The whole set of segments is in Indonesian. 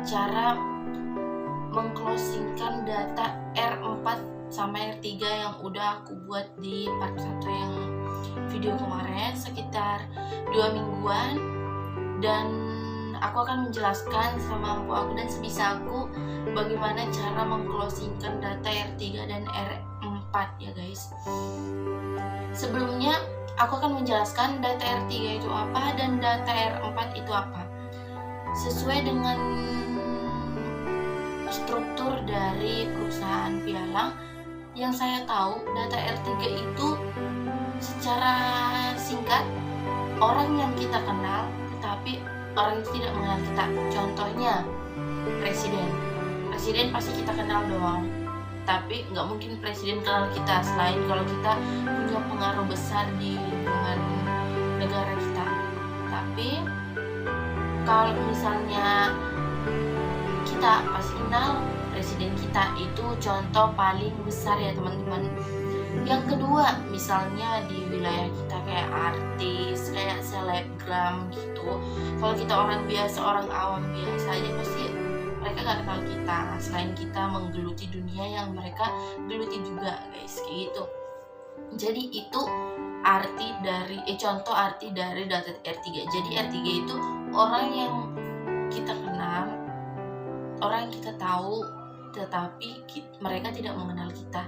cara mengclosingkan data R4 sama R3 yang udah aku buat di part 1 yang video kemarin sekitar 2 mingguan, dan aku akan menjelaskan semampu aku dan sebisa aku bagaimana cara mengclosingkan data R3 dan R4 ya guys. Sebelumnya aku akan menjelaskan data R3 itu apa dan data R4 itu apa sesuai dengan struktur dari perusahaan pialang. Yang saya tahu, data R3 itu secara singkat orang yang kita kenal tetapi orang itu tidak mengenal kita. Contohnya presiden pasti kita kenal dong, tapi nggak mungkin presiden kenal kita selain kalau kita punya pengaruh besar di lingkungan negara kita. Tapi kalau misalnya kita pasti kenal presiden kita, itu contoh paling besar ya teman-teman. Yang kedua, misalnya di wilayah kita kayak artis, kayak selebgram gitu. Kalau kita orang biasa, orang awam biasa aja pasti mereka gak kenal kita selain kita menggeluti dunia yang mereka geluti juga guys, kayak gitu. Jadi itu contoh arti dari data R3. Jadi R3 itu orang yang kita kenal, orang yang kita tahu, tetapi mereka tidak mengenal kita.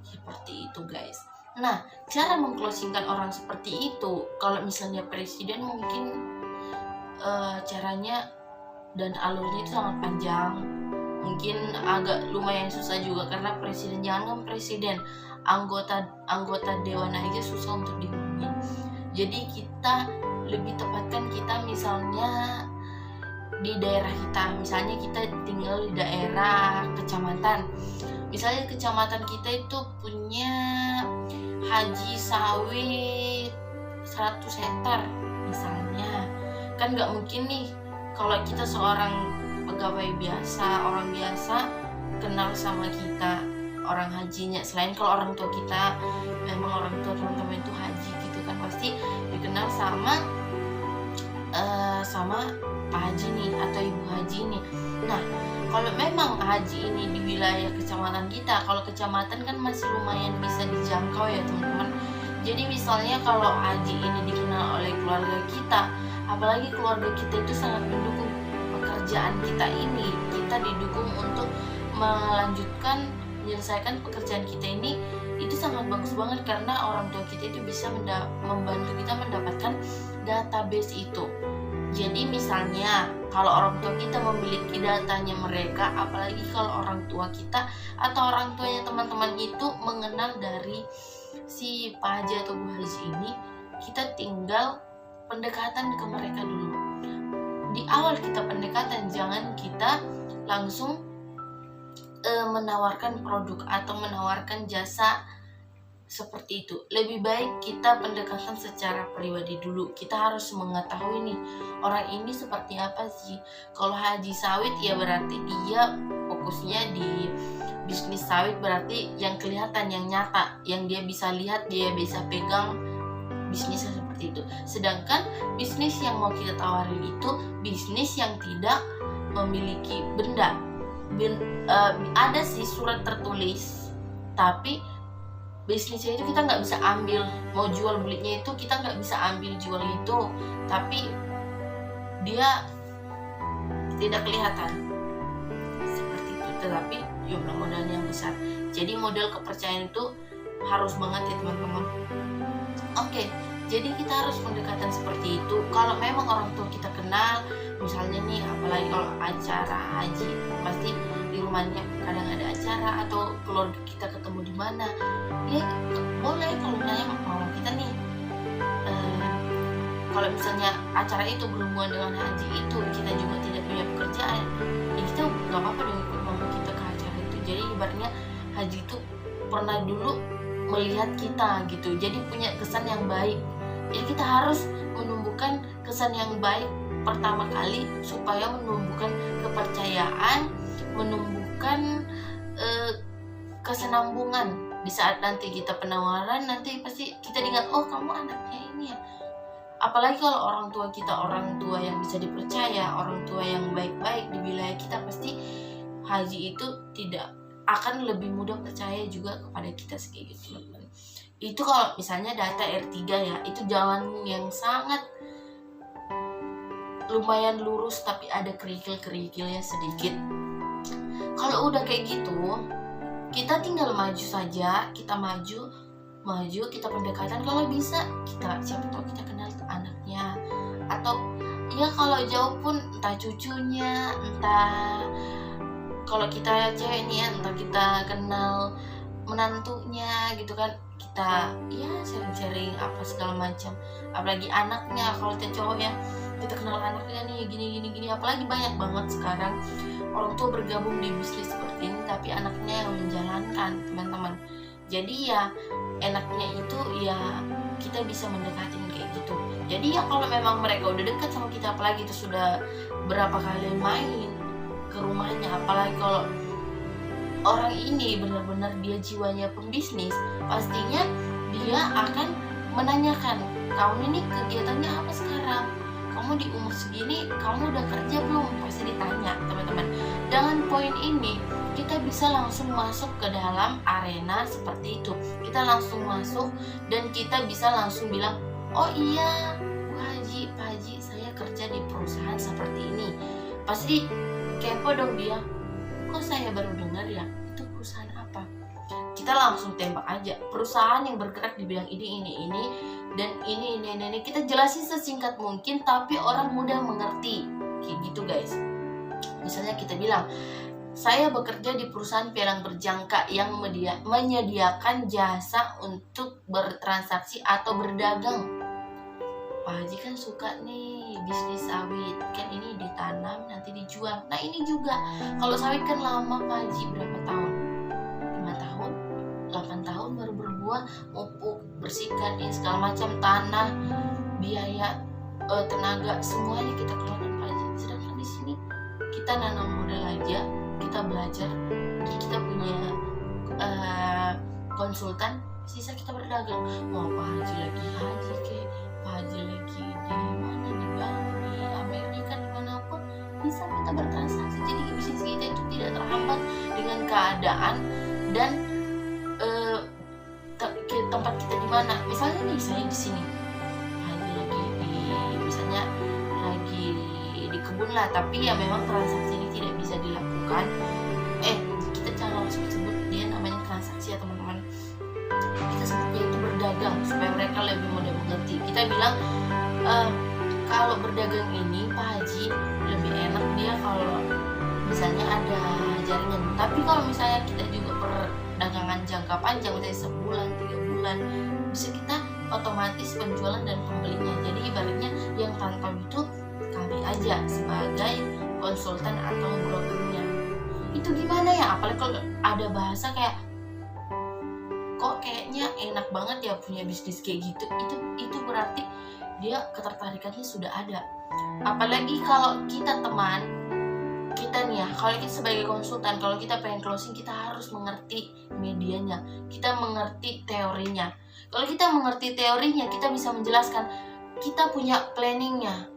Seperti itu guys. Nah, cara mengclosingkan orang seperti itu, kalau misalnya presiden mungkin caranya dan alurnya itu sangat panjang, mungkin agak lumayan susah juga karena presiden, jangan presiden, anggota dewan aja susah untuk dihubungi. Jadi kita lebih tepatkan kita misalnya di daerah kita, misalnya kita tinggal di daerah kecamatan, misalnya kecamatan kita itu punya haji sawit 100 hektar misalnya, kan nggak mungkin nih kalau kita seorang pegawai biasa, orang biasa kenal sama kita orang hajinya, selain kalau orang tua kita memang orang tua teman-teman itu haji gitu kan, pasti dikenal sama Pak Haji nih atau Ibu Haji nih. Nah, kalau memang haji ini di wilayah kecamatan kita, kalau kecamatan kan masih lumayan bisa dijangkau ya teman-teman. Jadi misalnya kalau haji ini dikenal oleh keluarga kita, apalagi keluarga kita itu sangat mendukung pekerjaan kita ini, kita didukung untuk menyelesaikan pekerjaan kita ini, itu sangat bagus banget karena orang tua kita itu bisa membantu kita mendapatkan database itu. Jadi misalnya kalau orang tua kita memiliki datanya mereka, apalagi kalau orang tua kita atau orang tuanya teman-teman itu mengenal dari si Pak Haji atau Bu Haji ini, kita tinggal pendekatan ke mereka dulu. Di awal kita pendekatan, jangan kita langsung menawarkan produk atau menawarkan jasa seperti itu. Lebih baik kita pendekatan secara pribadi dulu. Kita harus mengetahui nih, orang ini seperti apa sih. Kalau haji sawit ya berarti dia fokusnya di bisnis sawit, berarti yang kelihatan, yang nyata, yang dia bisa lihat, dia bisa pegang bisnisnya seperti itu. Sedangkan bisnis yang mau kita tawarin itu bisnis yang tidak memiliki benda. Ada sih surat tertulis, tapi bisnisnya itu kita nggak bisa ambil, mau jual belinya itu kita nggak bisa ambil jual itu, tapi dia tidak kelihatan seperti itu, tetapi jumlah modalnya yang besar. Jadi modal kepercayaan itu harus banget ya teman-teman. Oke, jadi kita harus pendekatan seperti itu. Kalau memang orang tua kita kenal, misalnya nih, apalagi kalau acara haji, pasti di rumahnya kadang ada acara atau keluarga kita ketemu di mana, ya boleh kalau misalnya mama kita nih kalau misalnya acara itu berhubungan dengan haji itu, kita juga tidak punya pekerjaan, ya kita nggak apa-apa dong ikut mama kita ke acara itu. Jadi ibaratnya haji itu pernah dulu melihat kita gitu, jadi punya kesan yang baik. Jadi kita harus menumbuhkan kesan yang baik pertama kali supaya menumbuhkan kepercayaan, menumbuhkan kesenambungan. Di saat nanti kita penawaran, nanti pasti kita diingat, oh kamu anaknya ini ya, Apalagi kalau orang tua kita orang tua yang bisa dipercaya, orang tua yang baik-baik di wilayah kita, pasti Haji itu tidak akan lebih mudah percaya juga kepada kita kayak gitu teman-teman. Itu kalau misalnya data R3 ya, itu jalan yang sangat lumayan lurus tapi ada kerikil-kerikilnya sedikit. Kalau udah kayak gitu, kita tinggal maju saja, kita maju, kita pendekatan. Kalau bisa kita, siapa tahu kita kenal anaknya, atau ya kalau jauh pun entah cucunya, entah kalau kita cewek nih ya, entah kita kenal menantunya gitu kan, kita ya sharing-sharing apa segala macam. Apalagi anaknya, kalau kita cowok ya, kita kenal anaknya nih gini. Apalagi banyak banget sekarang orang tua bergabung di bisnis seperti ini tapi anaknya yang menjalankan, teman-teman. Jadi ya enaknya itu ya kita bisa mendekatin kayak gitu. Jadi ya kalau memang mereka udah dekat sama kita, apalagi itu sudah berapa kali main ke rumahnya, apalagi kalau orang ini benar-benar dia jiwanya pembisnis, pastinya dia akan menanyakan, kamu ini kegiatannya apa sekarang? Kamu di umur segini, kamu udah kerja belum? Pasti ditanya, teman-teman. Dengan poin ini, kita bisa langsung masuk ke dalam arena seperti itu. Kita langsung masuk dan kita bisa langsung bilang, oh iya, Bu Haji, Pak Haji, saya kerja di perusahaan seperti ini. Pasti kepo dong dia, kok saya baru dengar ya, itu perusahaan apa? Kita langsung tembak aja, perusahaan yang bergerak di bidang ini, dan ini. Kita jelasin sesingkat mungkin tapi orang mudah mengerti kayak gitu guys. Misalnya kita bilang, saya bekerja di perusahaan pialang berjangka yang menyediakan jasa untuk bertransaksi atau berdagang. Pak Haji kan suka nih bisnis sawit, kan ini ditanam nanti dijual. Nah ini juga, kalau sawit kan lama Pak Haji, berapa tahun? 5 tahun, 8 tahun baru berbuah, pupuk, bersihkan ini segala macam, tanah, biaya, tenaga, semuanya kita keluarkan Pak Haji. Sedangkan di sini kita nanam modal aja, kita belajar, kita punya konsultan, sisa kita berdagang. Mau Pak Haji lagi haji kayak Pak Haji lagi di mana, di Bali, di Amerika, dimanapun bisa kita bertransaksi. Jadi bisnis kita itu tidak terhambat dengan keadaan dan tempat kita di mana. Misalnya nih saya di sini, Pak Haji lagi di, misalnya lagi di kebun lah, tapi ya memang transaksi ini tidak bisa dilakukan. Kita jangan langsung sebut dia namanya transaksi ya teman-teman. Kita sebutnya itu berdagang supaya mereka lebih mudah mengerti. Kita bilang kalau berdagang ini Pak Haji lebih enak dia kalau misalnya ada jaringan. Tapi kalau misalnya kita juga perdagangan jangka panjang, misalnya sebulan, 3 bulan, bisa kita otomatis penjualan dan pembelinya. Jadi ibaratnya yang pantau itu kami aja sebagai konsultan atau brokernya. Itu gimana ya? Apalagi kalau ada bahasa kayak, kok kayaknya enak banget ya punya bisnis kayak gitu. Itu berarti dia ketertarikannya sudah ada. Apalagi kalau kita teman, kita nih ya, kalau kita sebagai konsultan, kalau kita pengen closing, kita harus mengerti medianya, kita mengerti teorinya. Kalau kita mengerti teorinya, kita bisa menjelaskan, kita punya planningnya,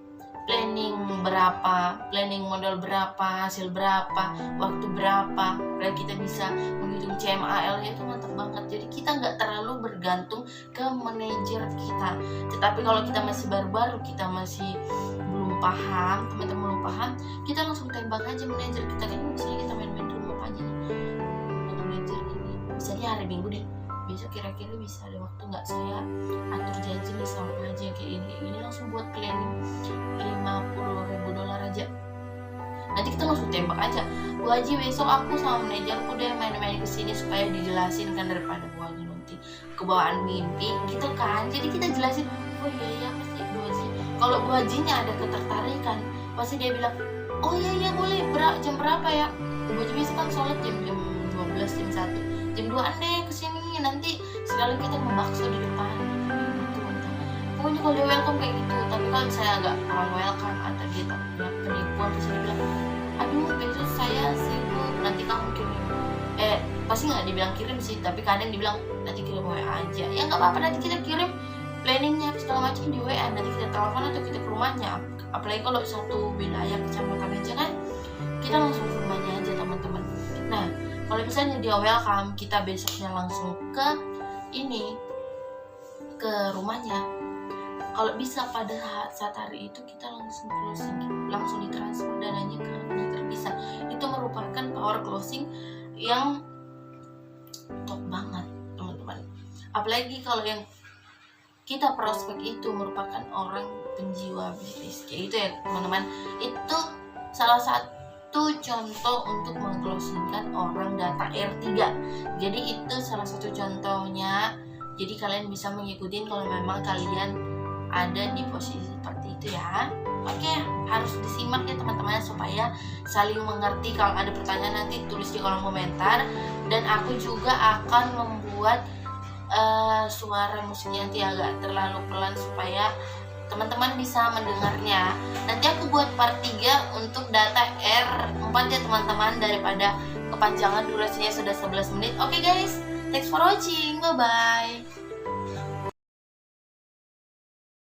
planning berapa, planning modal berapa, hasil berapa, waktu berapa, dan kita bisa menghitung CMAL-nya itu mantap banget. Jadi kita nggak terlalu bergantung ke manajer kita. Tetapi kalau kita masih baru-baru, kita masih belum paham, teman-teman belum paham, kita langsung tembak aja manajer kita. Kan misalnya kita main-main di rumah aja nih, manajer ini, misalnya hari Minggu deh, besok kira-kira bisa ada waktu nggak saya atur janji nih sama Pak Haji kayak ini, langsung buat planning $50,000 aja. Nanti kita langsung tembak aja, Bu Haji besok aku sama manajerku deh main-main kesini supaya dijelasin kan, daripada Bu Haji nanti kebawaan mimpi gitu kan. Jadi kita jelasin, oh iya pasti Bu Haji, kalau Bu Hajinya ada ketertarikan pasti dia bilang, oh iya boleh, jam berapa ya Bu Haji, besok kan sholat jam 12, jam 1, jam 2 deh kesini, nanti sekali kita membakso di depan gitu. Pokoknya kalau dia welcome kayak gitu. Tapi kalau saya agak kurang welcome atau dia takutnya penipuan, terus dia bilang, aduh besok saya sibuk, nanti kamu kirim, pasti nggak dibilang kirim sih, tapi kadang dibilang nanti kirim WA aja. Ya nggak apa-apa, nanti kita kirim planningnya segala macam di WA, nanti kita telepon atau kita ke rumahnya. Apalagi kalau satu wilayah kecamatan aja kan, kita langsung ke rumahnya aja teman-teman. Nah kalau misalnya dia welcome, kita besoknya langsung ke rumahnya. Kalau bisa pada saat hari itu kita langsung closing, langsung ditransfer dananya ke rekening terpisah. Itu merupakan power closing yang top banget teman-teman. Apalagi kalau yang kita prospek itu merupakan orang penjiwa bisnis, kayak itu ya teman-teman. Itu salah satu contoh untuk mengclosingkan orang data R3. Jadi itu salah satu contohnya. Jadi kalian bisa mengikuti kalau memang kalian ada di posisi seperti itu ya. Oke, harus disimak ya teman-teman supaya saling mengerti. Kalau ada pertanyaan nanti tulis di kolom komentar, dan aku juga akan membuat suara musiknya nanti agak terlalu pelan supaya teman-teman bisa mendengarnya. Nanti aku buat part 3 untuk data R4 ya teman-teman, daripada kepanjangan durasinya sudah 11 menit. Oke guys, thanks for watching, bye bye.